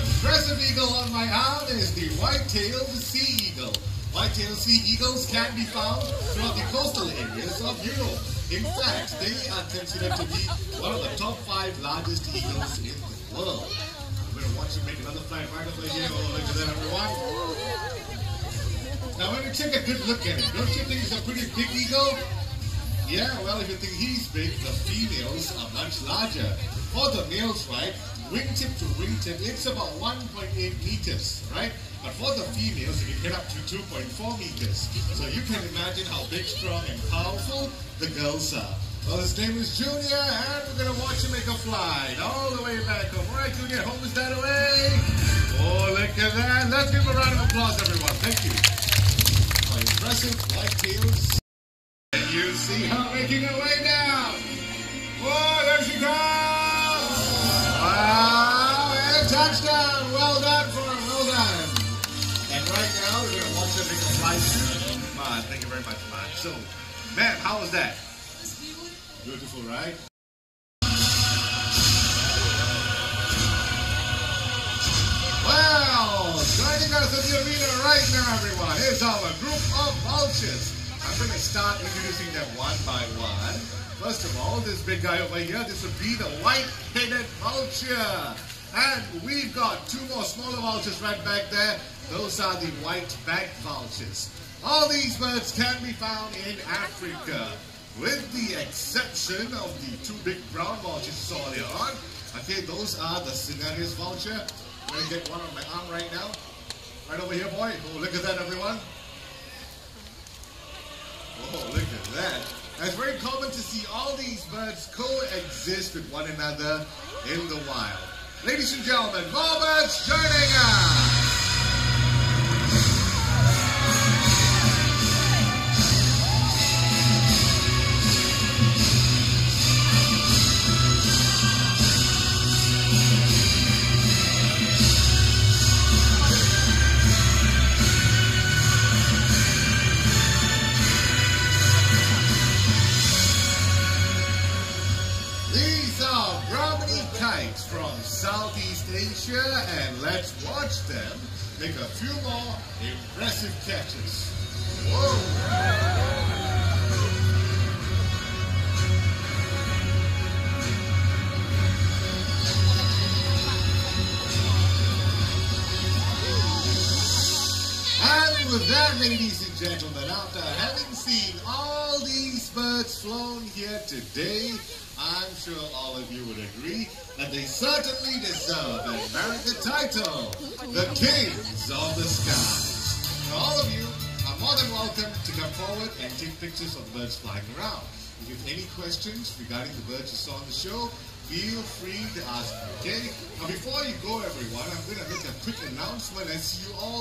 impressive eagle on my arm is the white-tailed sea eagle. White-tailed sea eagles can be found throughout the coastal areas of Europe. In fact, they are considered to be one of the top 5 largest eagles in the world. I'm going to watch you make another flight right over here. Oh, look at that, everyone. Now, when you take a good look at it, don't you think it's a pretty big eagle? Yeah, well, if you think he's big, the females are much larger. For the males, right, wingtip to wingtip, it's about 1.8 meters, right? But for the females, it can get up to 2.4 meters. So you can imagine how big, strong, and powerful the girls are. Well, his name is Junior, and we're going to watch him make a flight all the way back home. All right, Junior, home is that away. Oh, look at that. Let's give him a round of applause, everyone. Thank you. Oh, impressive white tails. And you see her making her way down. Oh, there she comes. Wow, and touchdown. Well done for her. Well done. And right now, we're going to watch her make a flight too. Man, thank you very much, man. So, man, how was that? Beautiful, right? Well, joining us in the arena right now, everyone, is our group of vultures. I'm going to start introducing them one by one. First of all, this big guy over here, this would be the white-headed vulture. And we've got 2 more smaller vultures right back there. Those are the white-backed vultures. All these birds can be found in Africa, with the exception of the 2 big brown vultures you saw earlier on. Okay, those are the cinereous vulture. I'm going to get one on my arm right now. Right over here, boy. Oh, look at that, everyone. Oh, look at that. It's very common to see all these birds coexist with one another in the wild. Ladies and gentlemen, more birds joining us. From Southeast Asia, and let's watch them make a few more impressive catches. Whoa! And with that, ladies and gentlemen, after having seen all these birds flown here today, I'm sure all of you would agree that they certainly deserve an American title, the Kings of the Skies. Now, all of you are more than welcome to come forward and take pictures of the birds flying around. If you have any questions regarding the birds you saw on the show, feel free to ask me, okay? Now, before you go, everyone, I'm going to make a quick announcement. I see you all